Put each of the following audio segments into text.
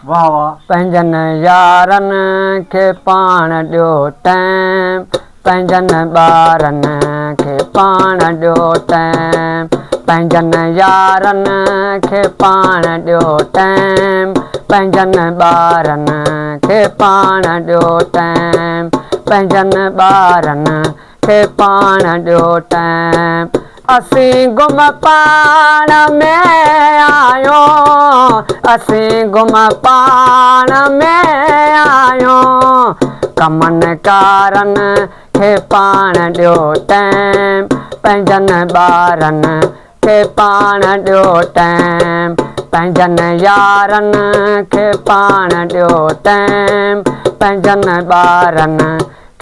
वाह वाह। पंहिंजनि यारनि खे पाण ॾियो टाइम, पंहिंजनि ॿारनि खे पाण ॾियो टाइम, पंहिंजनि यारनि खे पाण ॾियो टाइम, पंहिंजनि ॿारनि खे पाण ॾियो टाइम, पंहिंजनि ॿारनि खे पाण ॾियो टाइम। असीं गुम पाण में आहियूं, असीं गुम पाण में आहियूं, कमनि कारनि खे पाण ॾियो टाइम, पंहिंजनि ॿारनि खे पाण ॾियो टाइम, पंहिंजनि यारनि खे पाण ॾियो टाइम, पंहिंजनि ॿारनि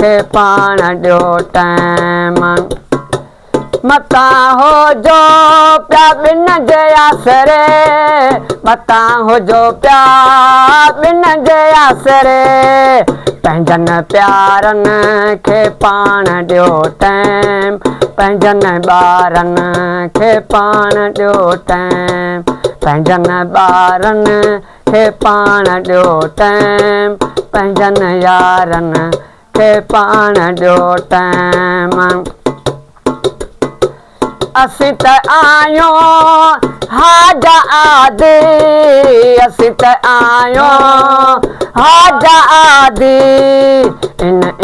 खे पाण ॾियो टाइम। मता हुजो पिया ॿिन जे आसरे, मता हुजो पिया ॿिन जे आसरे, पंहिंजनि प्यारनि खे पाण ॾियो टाइम, पंहिंजनि ॿारनि खे पाण ॾियो टाइम, पंहिंजनि ॿारनि खे पाण ॾियो टाइम, पंहिंजनि यारनि खे पाण ॾियो टाइम। असीं त आहियूं हाजा आदि, असीं त आहियूं हाजा आदि,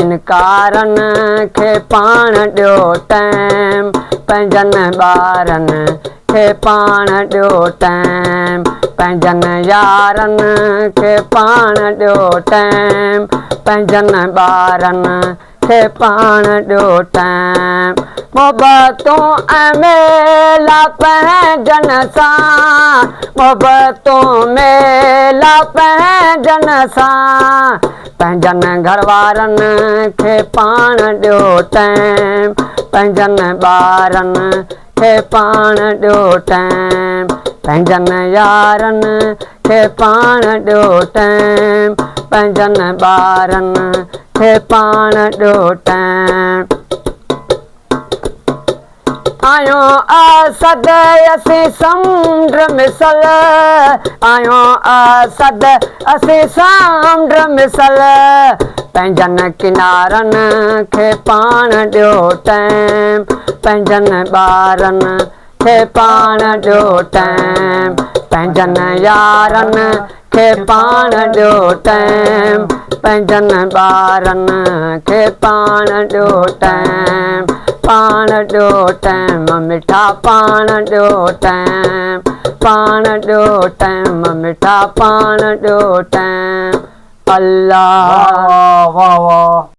इनकारनि खे पाण ॾियो टाइम, पंहिंजनि ॿारनि खे पाण ॾियो टाइम, पंहिंजनि यारनि खे पाण ॾियो टाइम, पंहिंजनि ॿारनि खे पाण ॾियो टाइम। मोहबतूं ऐं मेला पंहिंजनि सां, मोहबतूं मेला पंहिंजनि सां, पंहिंजनि घरवारनि खे पाण ॾियो टाइम, पंहिंजनि ॿारनि खे पाण ॾियो टाइम, पंहिंजनि यारनि खे पाण ॾियो टाइम, पंहिंजनि ॿारनि खे पाण ॾियो टाइम। आहियूं असद असीं समुंड मिसल, आहियूं असद असीं समुंड मिसल, पंहिंजनि किनारनि खे पाण ॾियो टाइम, पंहिंजनि ॿारनि खे पाण ॾियो टाइम, पंहिंजनि यारनि खे पाण ॾियो टाइम, पंहिंजनि ॿारनि खे पाण ॾियो टाइम, पाण ॾियो टाइम मिठा पाण ॾियो टाइम, पाण ॾियो टाइम मिठा पाण ॾियो टाइम। अल्लाह वाह वाह वाह।